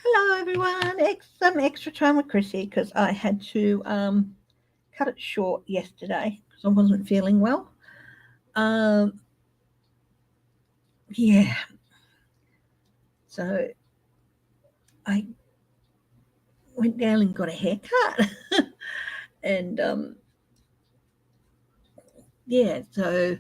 Hello everyone, some extra time with Chrissy because I had to cut it short yesterday because I wasn't feeling well. Um, yeah, so I went down and got a haircut, and yeah, so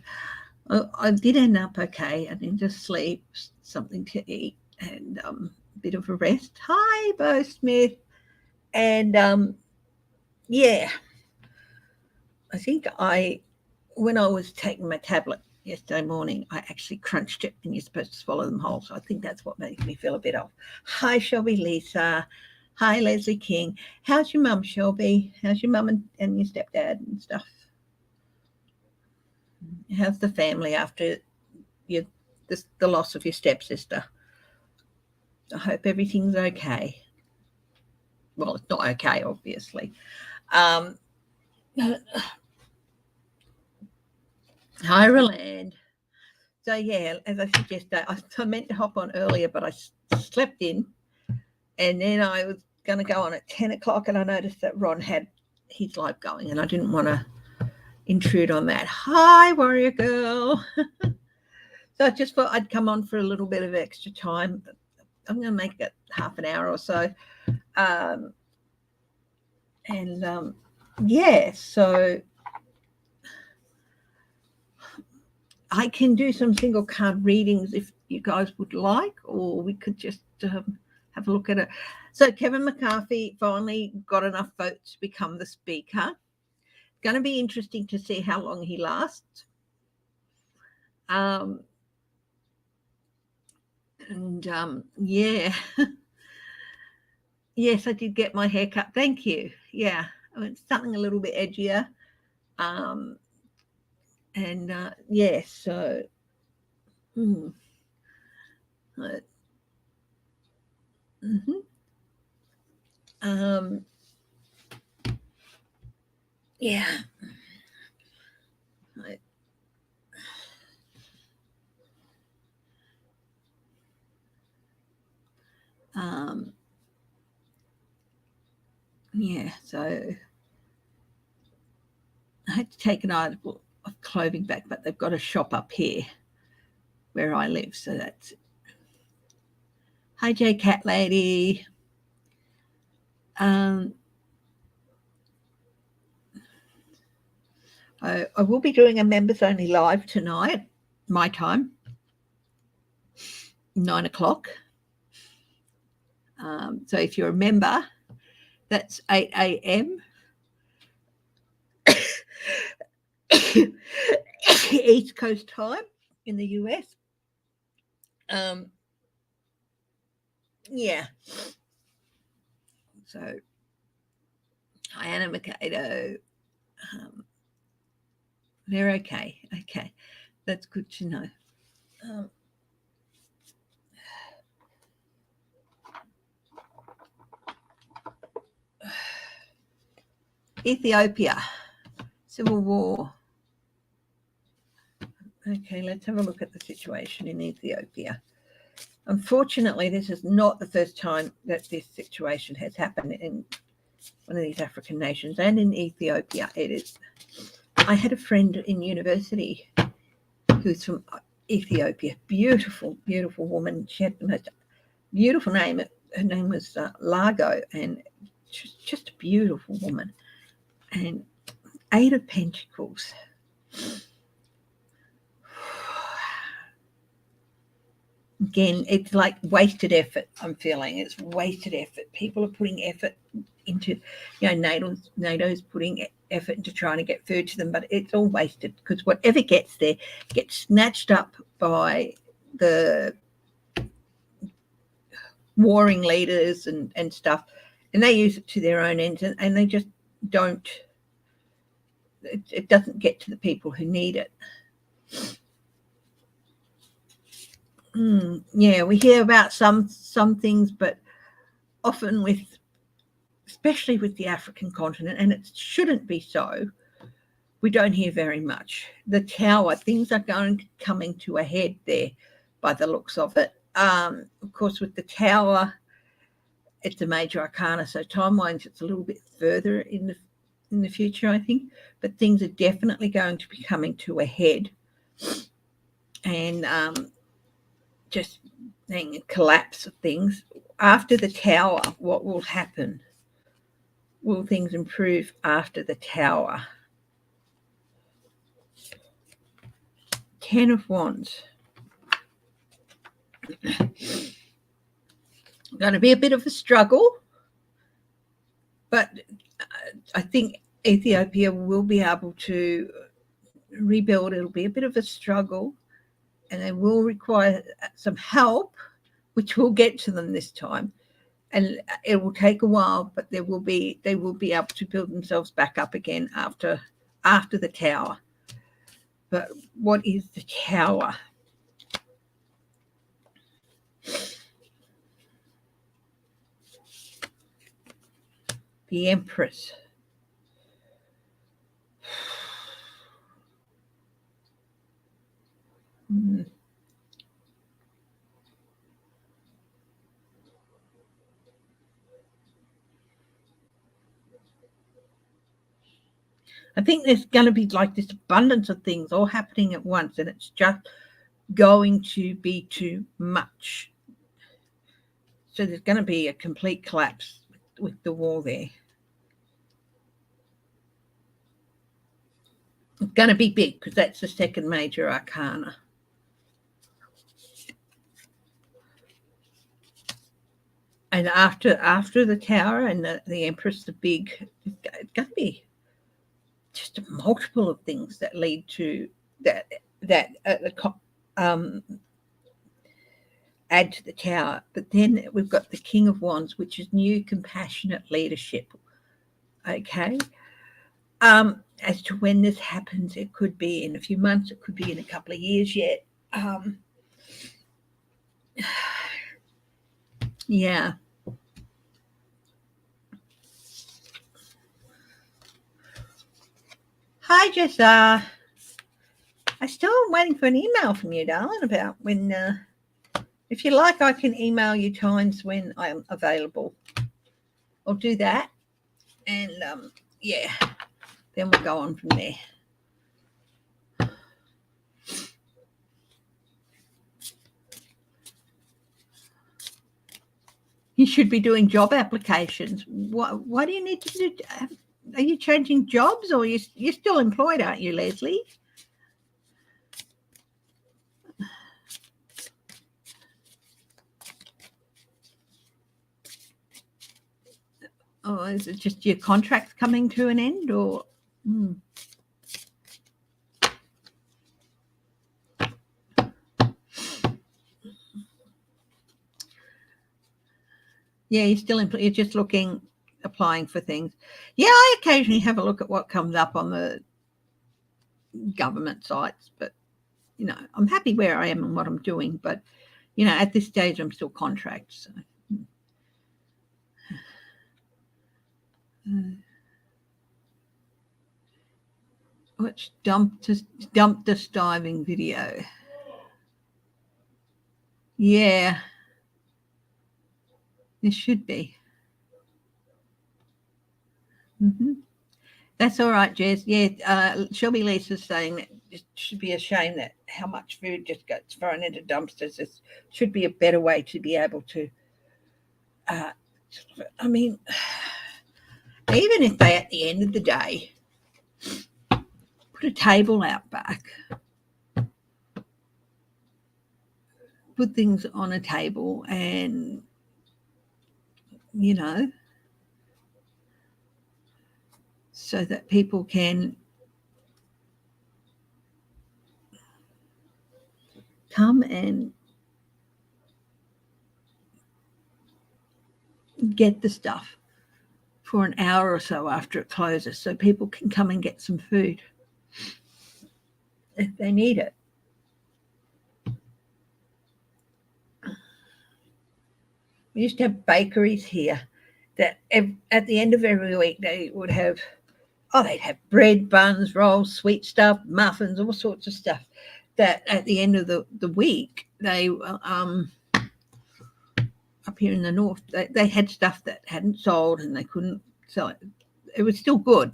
I did end up okay. I need to sleep, something to eat, and a bit of a rest. Hi, Bo Smith, and yeah, I think when I was taking my tablet yesterday morning, I actually crunched it, and you're supposed to swallow them whole. So I think that's what makes me feel a bit off. Hi, Shelby Lisa. Hi, Leslie King. How's your mum, Shelby? How's your mum and your stepdad and stuff? How's the family after your the loss of your stepsister? I hope everything's okay. Well, it's not okay, obviously. Um, hi, Roland. So yeah, as I said yesterday, I meant to hop on earlier, but I slept in, and then I was going to go on at 10 o'clock, and I noticed that Ron had his live going, and I didn't want to intrude on that. Hi, warrior girl. So I just thought I'd come on for a little bit of extra time. I'm going to make it half an hour or so, um, and yeah, so I can do some single card readings if you guys would like, or we could just have a look at it. So Kevin McCarthy finally got enough votes to become the speaker. Going to be interesting to see how long he lasts. Yeah. Yes, I did get my hair cut. Thank you. Yeah, it's something a little bit edgier. Um, and yeah, so mm, mm-hmm. um, yeah. Um, yeah, so I had to take an article of clothing back, but they've got a shop up here where I live, so that's it. Hi, J Cat Lady. Um, I will be doing a members only live tonight, my time, 9 o'clock. So if you're a member, that's 8 a.m. East Coast time in the US. Um, yeah. So, Diana Mikado, they're okay. Okay. That's good to know. Um, Ethiopia, civil war. Okay, let's have a look at the situation in Ethiopia. Unfortunately, this is not the first time that this situation has happened in one of these African nations, and in Ethiopia it is. I had a friend in university who's from Ethiopia. Beautiful, beautiful woman. She had the most beautiful name. Her name was Largo, and just a beautiful woman. And Eight of Pentacles. Again, it's like wasted effort. I'm feeling it's wasted effort. People are putting effort into, NATO's putting effort into trying to get food to them, but it's all wasted because whatever gets there gets snatched up by the warring leaders and stuff, and they use it to their own ends, and they just don't. It doesn't get to the people who need it. Yeah, we hear about some things, but often especially with the African continent, and it shouldn't be so, we don't hear very much. The tower, things are coming to a head there by the looks of it. Of course, with the tower, it's a major arcana, so time-wise it's a little bit further in the future, I think, but things are definitely going to be coming to a head, and just seeing a collapse of things. After the Tower, what will happen? Will things improve after the Tower? 10 of Wands. Going to be a bit of a struggle, but I think Ethiopia will be able to rebuild. It'll be a bit of a struggle, and they will require some help, which we'll get to them this time. And it will take a while, but they will be able to build themselves back up again after the Tower. But what is the Tower? The Empress. I think there's going to be like this abundance of things all happening at once, and it's just going to be too much. So there's going to be a complete collapse with the war there. It's going to be big because that's the second major arcana. And after the Tower and the Empress, it's going to be just a multiple of things that lead to that add to the Tower. But then we've got the King of Wands, which is new compassionate leadership. Okay. As to when this happens, it could be in a few months, it could be in a couple of years yet. Yeah. Hi, Jessa. I still am waiting for an email from you, darling, about when, if you like, I can email you times when I'm available. I'll do that. And, yeah, then we'll go on from there. You should be doing job applications. What do you need to do? Are you changing jobs, or you're still employed, aren't you, Leslie? Oh, is it just your contract coming to an end, or? Yeah, you're still employed. You're just applying for things. Yeah, I occasionally have a look at what comes up on the government sites, but I'm happy where I am and what I'm doing. But at this stage, I'm still contract. So. Watch dumpster diving video. Yeah, this should be. That's all right, Jess. Yeah, Shelby Lisa's saying that it should be a shame that how much food just gets thrown into dumpsters. It should be a better way to be able to. I mean, even if they, at the end of the day, put a table out back, put things on a table, and so that people can come and get the stuff for an hour or so after it closes, so people can come and get some food if they need it. We used to have bakeries here that at the end of every week they would have, they'd have bread, buns, rolls, sweet stuff, muffins, all sorts of stuff that at the end of the week they up here in the north, they had stuff that hadn't sold and they couldn't sell it. It was still good.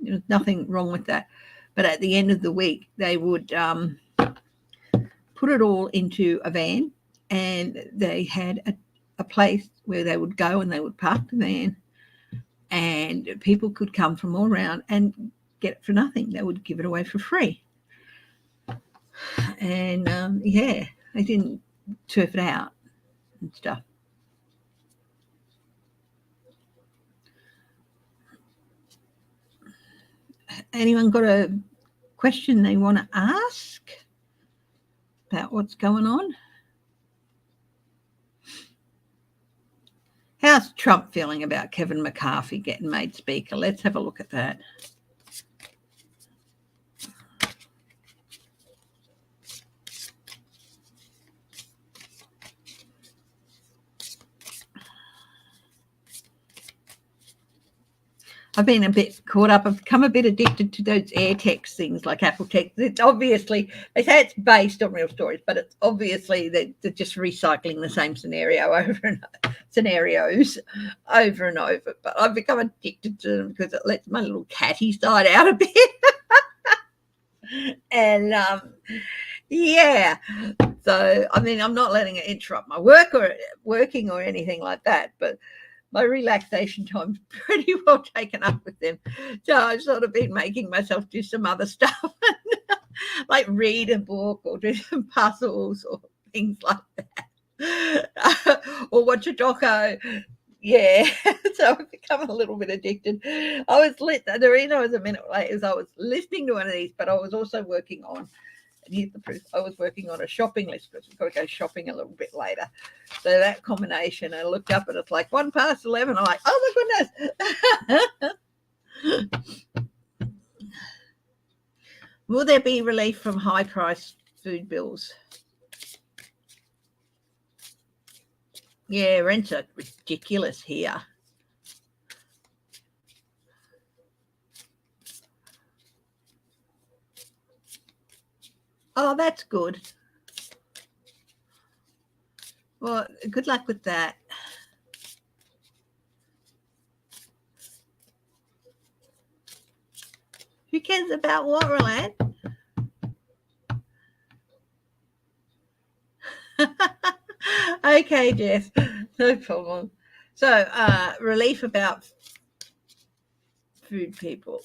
There was nothing wrong with that. But at the end of the week, they would put it all into a van, and they had a place where they would go and they would park the van, and people could come from all around and get it for nothing. They would give it away for free. And they didn't turf it out and stuff. Anyone got a question they want to ask about what's going on? How's Trump feeling about Kevin McCarthy getting made speaker? Let's have a look at that. I've been a bit caught up. I've become a bit addicted to those air text things like Apple Text. It's obviously, they say it's based on real stories, but it's obviously they're just recycling the same scenarios over and over. But I've become addicted to them because it lets my little catty side out a bit. And so I mean, I'm not letting it interrupt my working or anything like that, but my relaxation time's pretty well taken up with them. So I've sort of been making myself do some other stuff, like read a book or do some puzzles or things like that, or watch a doco. Yeah, so I've become a little bit addicted. The reason I was a minute late is I was listening to one of these, but I was also working on, and here's the proof, I was working on a shopping list because we've got to go shopping a little bit later. So that combination, I looked up and it's like 11:01. I'm like, oh my goodness. Will there be relief from high-priced food bills? Yeah, rents are ridiculous here. Oh, that's good. Well, good luck with that. Who cares about what, Roland? Okay, Jeff, no problem. So, relief about food people.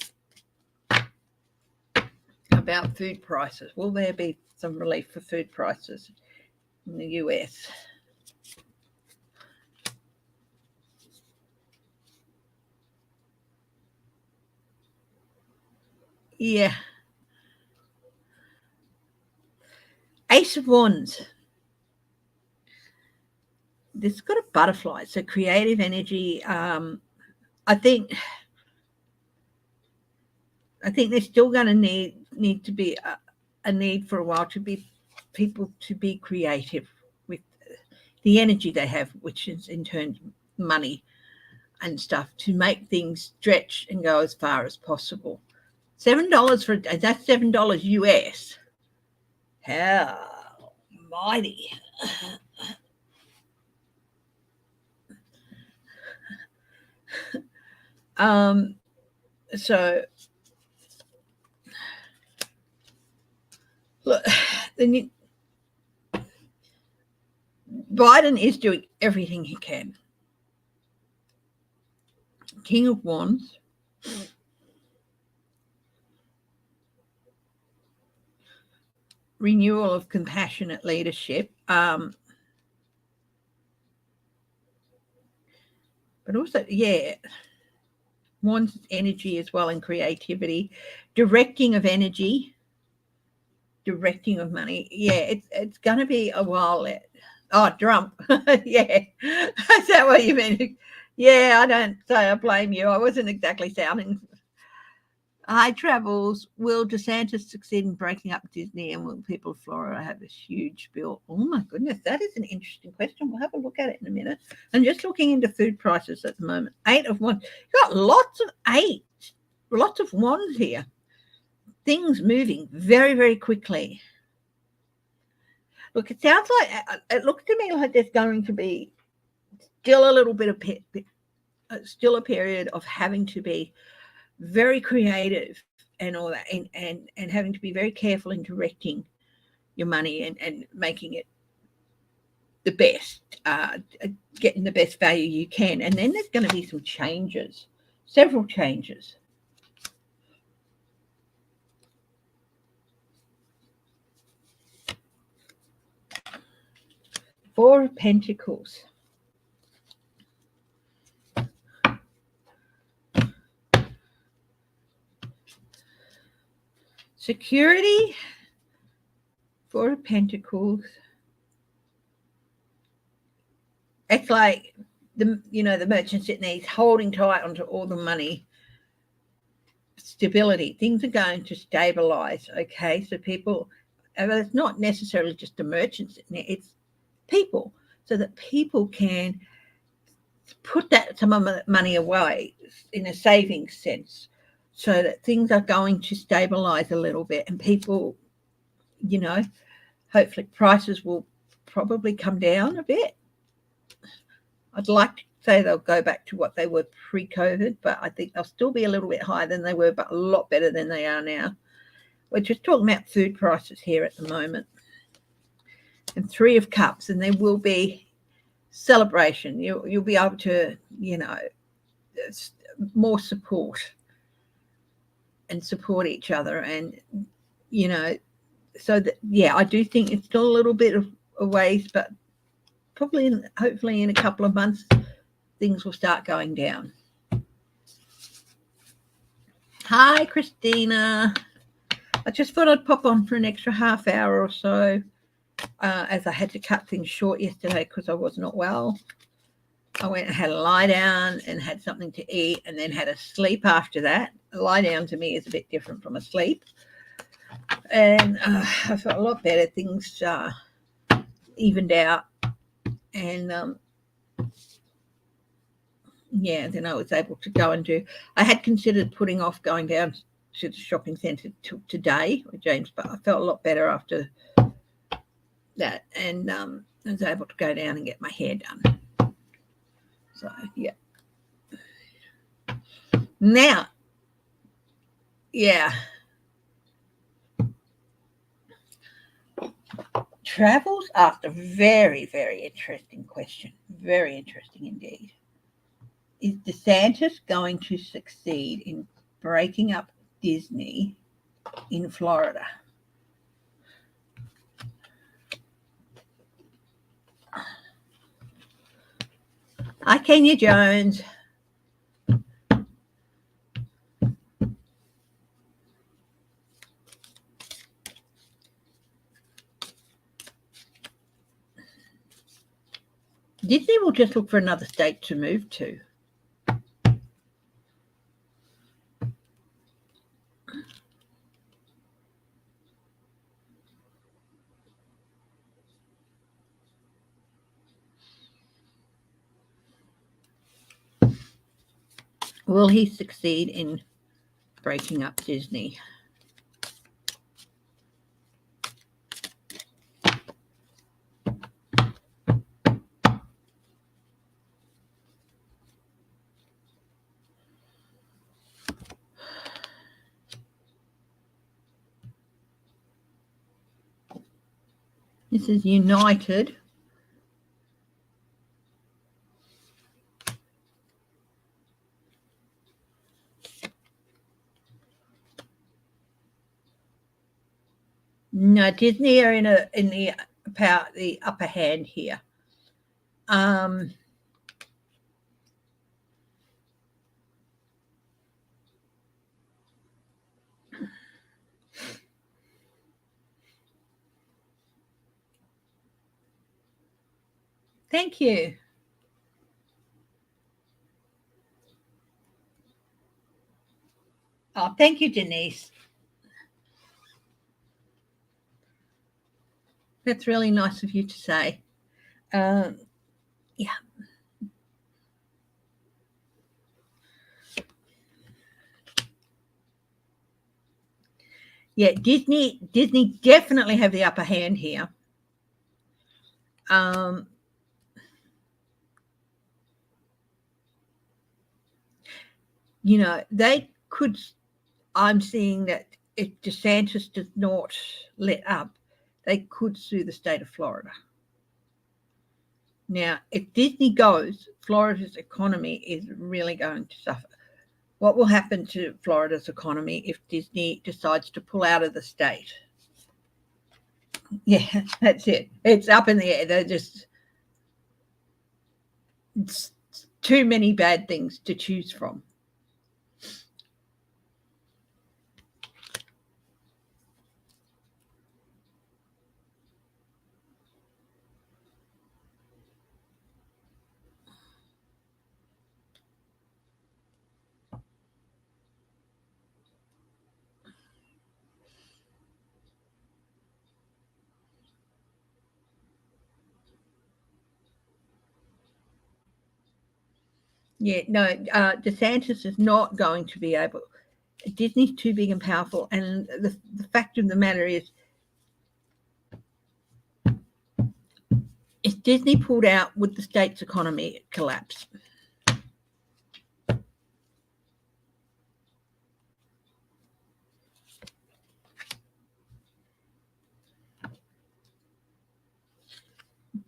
About food prices. Will there be some relief for food prices in the US? Yeah. Ace of Wands. This has got a butterfly. So creative energy. I think there's still going to need to be a need for a while to be people to be creative with the energy they have, which is in turn money and stuff, to make things stretch and go as far as possible. $7 that's $7 US. How mighty. So look, Biden is doing everything he can. King of Wands. Renewal of compassionate leadership. But also, Wands energy as well, and creativity. Directing of energy. Directing of money. Yeah, it's going to be a while. Oh, Trump. Yeah. Is that what you mean? Yeah, I don't say I blame you. I wasn't exactly sounding. High travels. Will DeSantis succeed in breaking up Disney, and will people of Florida have this huge bill? Oh my goodness, that is an interesting question. We'll have a look at it in a minute. I'm just looking into food prices at the moment. 8 of Wands. You've got lots of 8. Lots of Wands here. Things moving very, very quickly. Look, it sounds like, it looks to me like there's going to be still a little bit of still a period of having to be very creative and all that, and having to be very careful in directing your money and making it the best, getting the best value you can. And then there's going to be some changes, several changes. Four of Pentacles. Security. Four of Pentacles. It's like the merchant sitting there, he's holding tight onto all the money. Stability. Things are going to stabilize. Okay, so people, it's not necessarily just the merchants sitting there, it's people, so that people can put that some of the money away in a savings sense, so that things are going to stabilize a little bit, and people, hopefully prices will probably come down a bit. I'd like to say they'll go back to what they were pre-COVID, but I think they'll still be a little bit higher than they were, but a lot better than they are now. We're just talking about food prices here at the moment. And Three of Cups, and there will be celebration. You'll be able to, more support and support each other, and so that, I do think it's still a little bit of a ways, but hopefully in a couple of months things will start going down. Hi Christina, I just thought I'd pop on for an extra half hour or so, as I had to cut things short yesterday because I was not well. I went and had a lie down and had something to eat, and then had a sleep after that. A lie down to me is a bit different from a sleep, and I felt a lot better. Things evened out, and then I was able to go and do. I had considered putting off going down to the shopping centre today with James, but I felt a lot better after that, and I was able to go down and get my hair done. So now, travels asked a very, very interesting question. Very interesting indeed. Is DeSantis going to succeed in breaking up Disney in Florida? Hi, Kenya Jones. Disney will just look for another state to move to. Will he succeed in breaking up Disney? This is United. No, Disney are in the upper hand here. Thank you. Oh, thank you, Denise. That's really nice of you to say. Yeah. Yeah, Disney definitely have the upper hand here. they could. I'm seeing that if DeSantis does not let up, they could sue the state of Florida. Now, if Disney goes, Florida's economy is really going to suffer. What will happen to Florida's economy if Disney decides to pull out of the state? Yeah, that's it. It's up in the air. It's too many bad things to choose from. Yeah, no, DeSantis is not going to be able. Disney's too big and powerful, and the fact of the matter is, if Disney pulled out, would the state's economy collapse?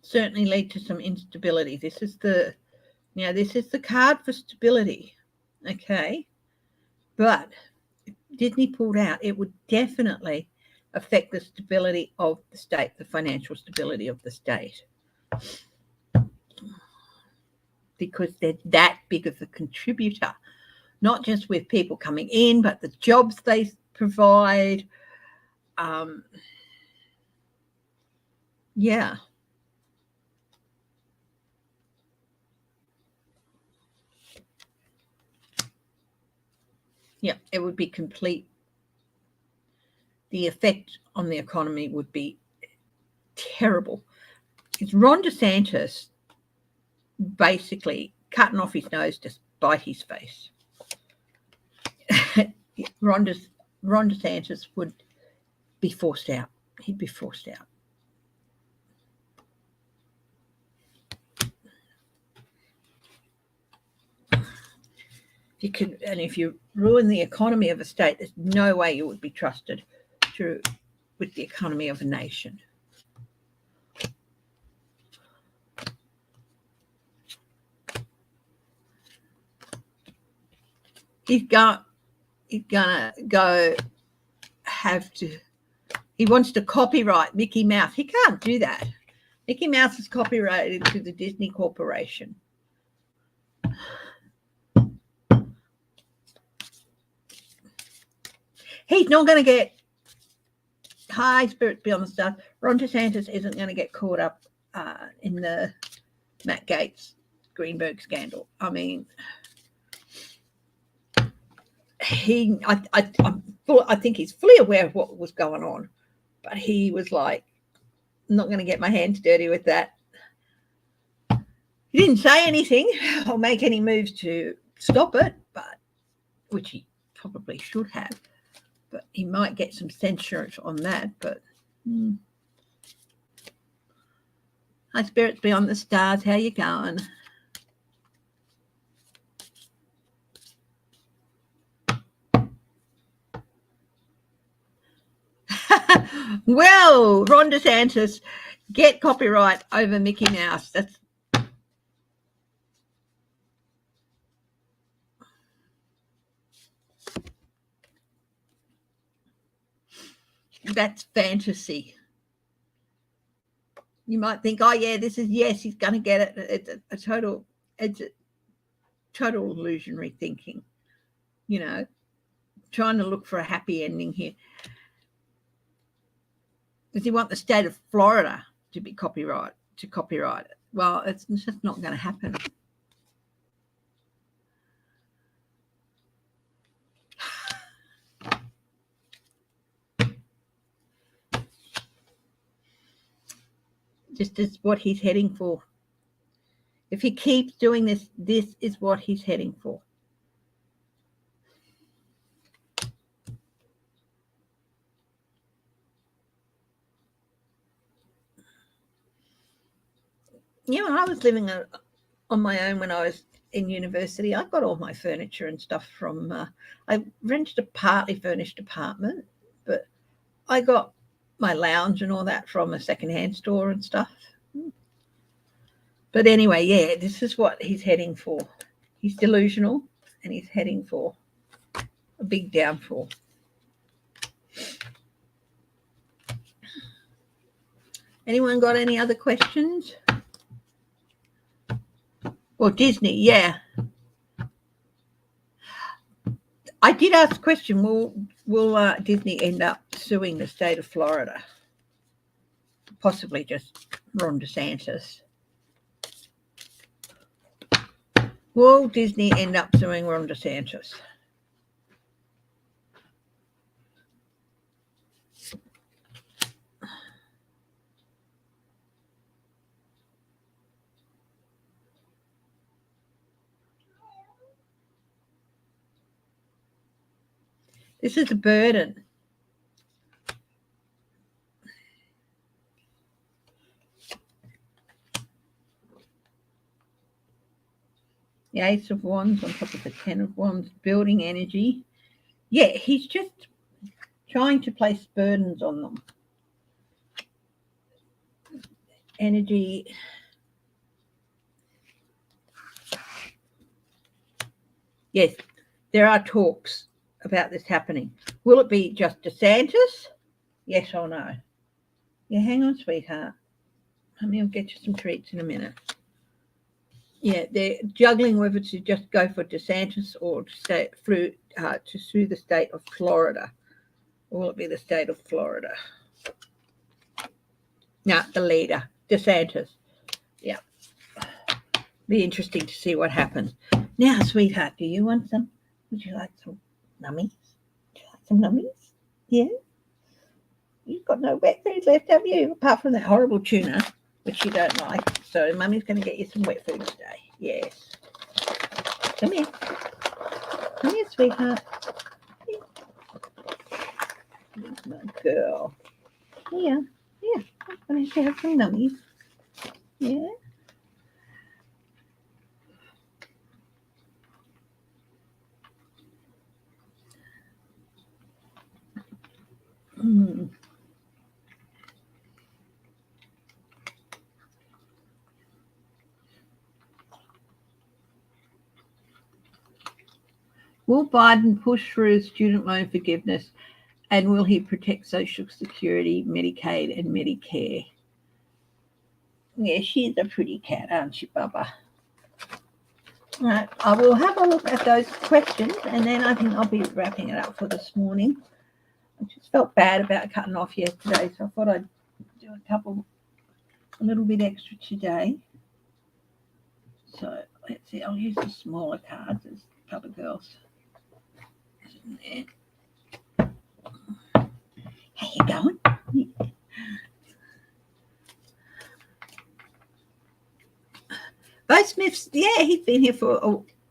Certainly lead to some instability. This is the card for stability, okay? But if Disney pulled out, it would definitely affect the stability of the state, the financial stability of the state, because they're that big of a contributor, not just with people coming in, but the jobs they provide. Yeah. Yeah, it would be complete. The effect on the economy would be terrible. It's Ron DeSantis basically cutting off his nose to spite his face. Ron DeSantis would be forced out. He'd be forced out. If you ruin the economy of a state, there's no way you would be trusted with the economy of a nation. He's gonna go have to. He wants to copyright Mickey Mouse. He can't do that. Mickey Mouse is copyrighted to the Disney Corporation. He's not going to get high spirits beyond the stars. Ron DeSantis isn't going to get caught up in the Matt Gaetz Greenberg scandal. I mean, I think he's fully aware of what was going on, but he was like, I'm not going to get my hands dirty with that. He didn't say anything or make any moves to stop it, but which he probably should have. But he might get some censure on that. But High spirits beyond the stars. How you going? Well, Ron DeSantis, get copyright over Mickey Mouse. That's fantasy. You might think, oh yeah, he's going to get it. It's a total illusionary thinking. Trying to look for a happy ending here. Does he want the state of Florida to copyright it? Well, it's just not going to happen. Just is what he's heading for. If he keeps doing this is what he's heading for. When I was living on my own when I was in university, I got all my furniture and stuff from, I rented a partly furnished apartment, but I got my lounge and all that from a secondhand store and stuff. But anyway, yeah, this is what he's heading for. He's delusional and he's heading for a big downfall. Anyone got any other questions? Well, Disney, yeah. I did ask a question, will Disney end up suing the state of Florida? Possibly just Ron DeSantis. Will Disney end up suing Ron DeSantis? This is a burden. The Ace of Wands on top of the Ten of Wands, building energy. Yeah, he's just trying to place burdens on them. Energy. Yes, there are talks about this happening. Will it be just DeSantis? Yes or no? Yeah, hang on, sweetheart. Honey, I'll get you some treats in a minute. Yeah, they're juggling whether to just go for DeSantis or to sue the state of Florida. Or will it be the state of Florida? No, the leader, DeSantis. Yeah. Be interesting to see what happens. Now, sweetheart, do you want some? Would you like some nummies? Would you like some nummies? Yeah? You've got no wet food left, have you? Apart from that horrible tuna, which you don't like. So Mummy's going to get you some wet food today. Yes. Come here. Come here, sweetheart. Here. My girl. Here. Here. I'm going to have some nummies. Yeah. Will Biden push through student loan forgiveness, and will he protect Social Security, Medicaid, and Medicare? Yeah, she's a pretty cat, aren't she, Bubba? All right, I will have a look at those questions, and then I think I'll be wrapping it up for this morning. I just felt bad about cutting off yesterday, so I thought I'd do a little bit extra today. So let's see, I'll use the smaller cards as cover girls. There. How you going? Bo Smith's, yeah, he's been here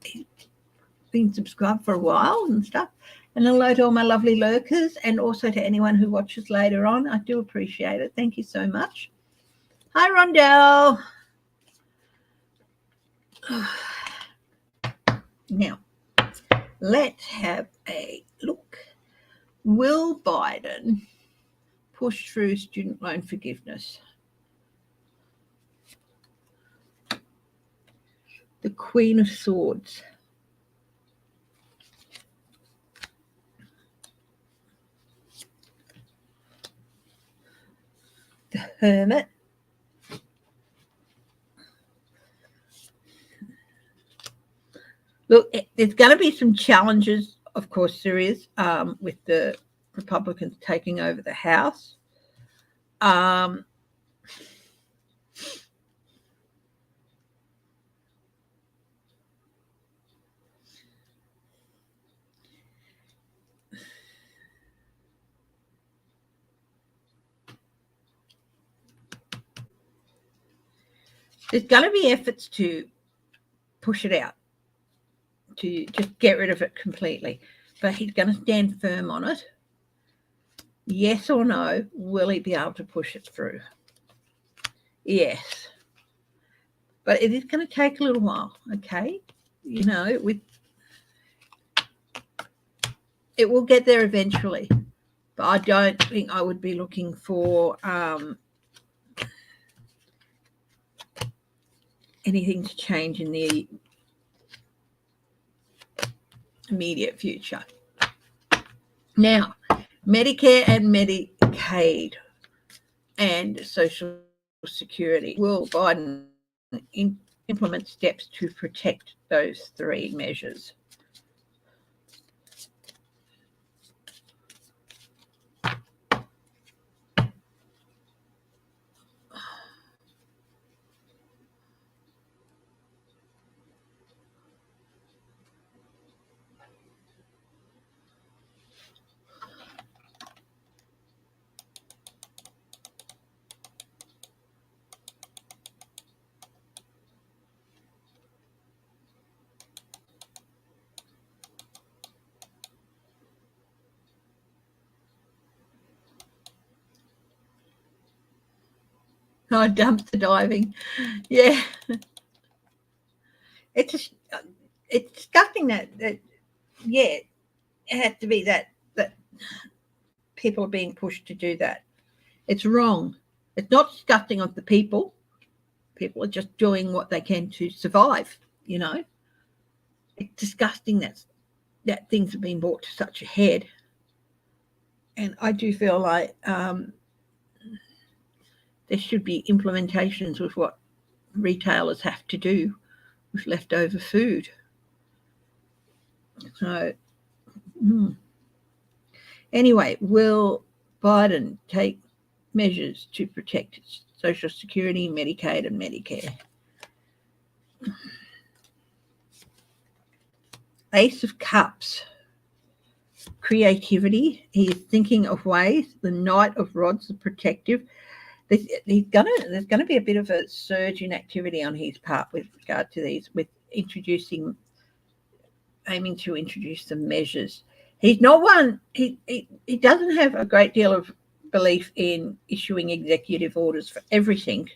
he's been subscribed for a while and stuff. And hello to all my lovely lurkers, and also to anyone who watches later on. I do appreciate it. Thank you so much. Hi, Rondell. Now, let's have a look. Will Biden push through student loan forgiveness? The Queen of Swords. The Hermit. Look, there's going to be some challenges, of course there is, with the Republicans taking over the House. There's going to be efforts to push it out, to just get rid of it completely. But he's going to stand firm on it. Yes or no, will he be able to push it through? Yes. But it is going to take a little while, okay? you know, it will get there eventually. But I don't think I would be looking for anything to change in the immediate future. Now, Medicare and Medicaid and Social Security. Will Biden implement steps to protect those three measures? Oh, dumpster diving. Yeah. It's disgusting that yeah, it has to be that people are being pushed to do that. It's wrong. It's not disgusting of the people. People are just doing what they can to survive, you know. It's disgusting that things have been brought to such a head. And I do feel like there should be implementations with what retailers have to do with leftover food. So, anyway, will Biden take measures to protect Social Security, Medicaid, and Medicare? Ace of Cups. Creativity. He is thinking of ways. The Knight of Rods, the protective. There's gonna be a bit of a surge in activity on his part with regard to these, with aiming to introduce some measures. He's not one. He doesn't have a great deal of belief in issuing executive orders for everything.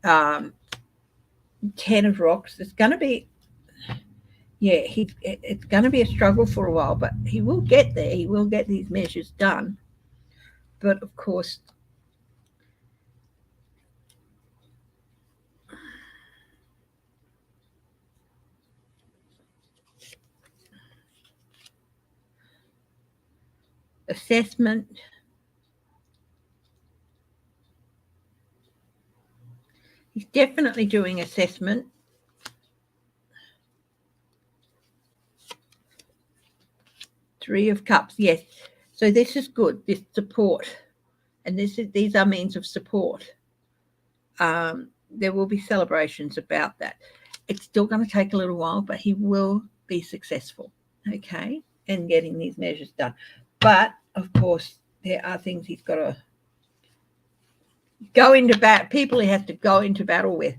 10 of Rocks. It's going to be, it's going to be a struggle for a while, but he will get there. He will get these measures done. But of course, assessment. He's definitely doing assessment. Three of Cups, yes. So this is good, this support. And these are means of support. There will be celebrations about that. It's still going to take a little while, but he will be successful, okay, in getting these measures done. But, of course, there are things he's got to go into battle, people he has to go into battle with.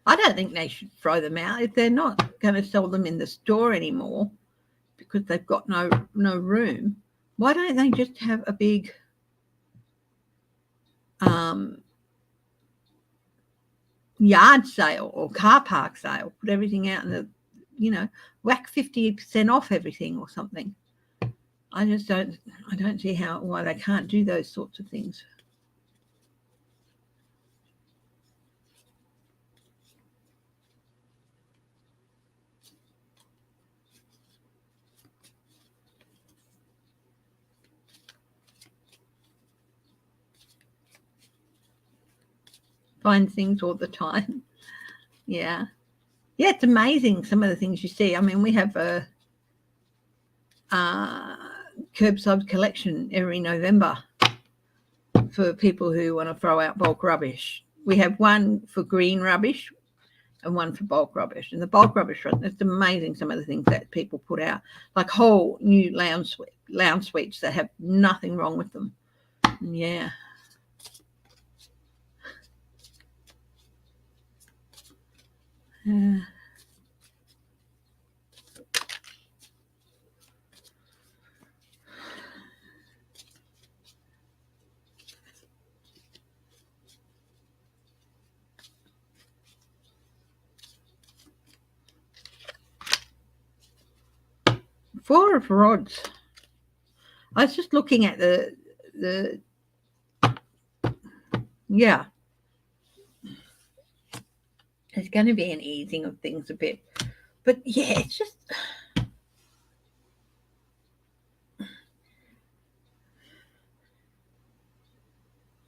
I don't think they should throw them out if they're not going to sell them in the store anymore because they've got no room. Why don't they just have a big yard sale or car park sale? Put everything out in the, whack 50% off everything or something. I don't see why they can't do those sorts of things. Find things all the time. Yeah, it's amazing some of the things you see. I mean, we have a curbside collection every November for people who want to throw out bulk rubbish. We have one for green rubbish, and one for bulk rubbish. And the bulk rubbish front, it's amazing some of the things that people put out, like whole new lounge suites that have nothing wrong with them. Yeah. Four of Rods. I was just looking at the yeah. There's going to be an easing of things a bit, but yeah, it's just.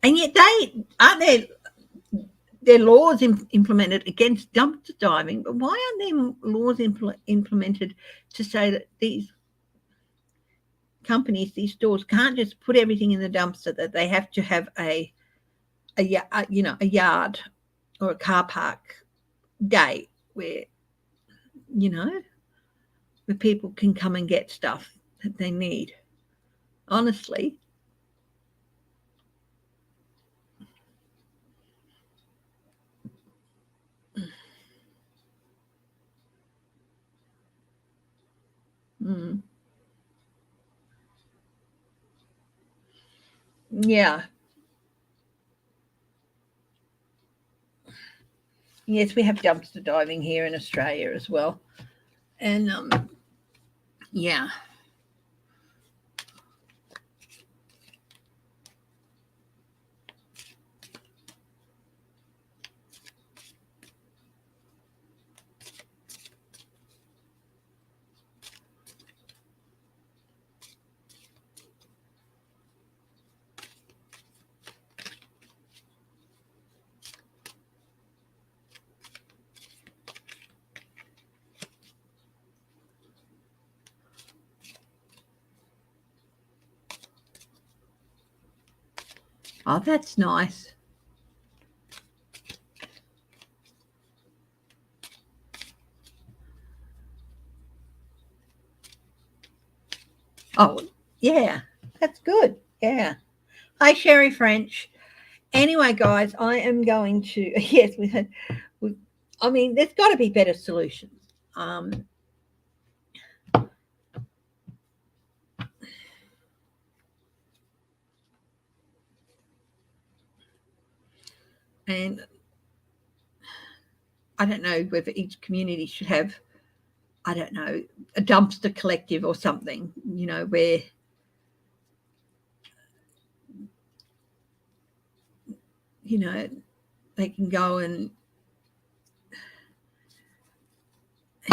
And yet they aren't there laws implemented against dumpster diving, but why aren't there laws implemented to say that these companies, these stores, can't just put everything in the dumpster, that they have to have a yard or a car park day where where people can come and get stuff that they need. Honestly. Mm. Yeah. Yes, we have dumpster diving here in Australia as well. And yeah. Oh, that's nice. Oh, yeah, that's good. Yeah. Hi, Sherry French. Anyway, guys, I am going to. Yes, I mean, there's got to be better solutions. And I don't know whether each community should have, I don't know, a dumpster collective or something, where they can go and,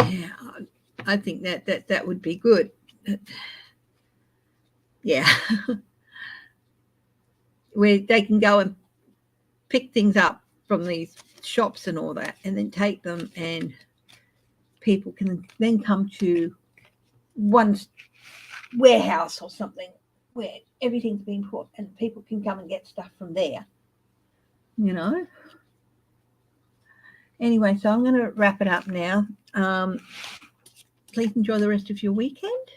yeah, I think that would be good. Yeah. Where they can go and pick things up from these shops and all that, and then take them, and people can then come to one warehouse or something where everything's been put, and people can come and get stuff from there. Anyway, so I'm going to wrap it up now. Please enjoy the rest of your weekend,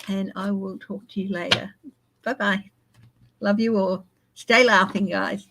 and I will talk to you later. Bye-bye. Love you all. Stay laughing, guys.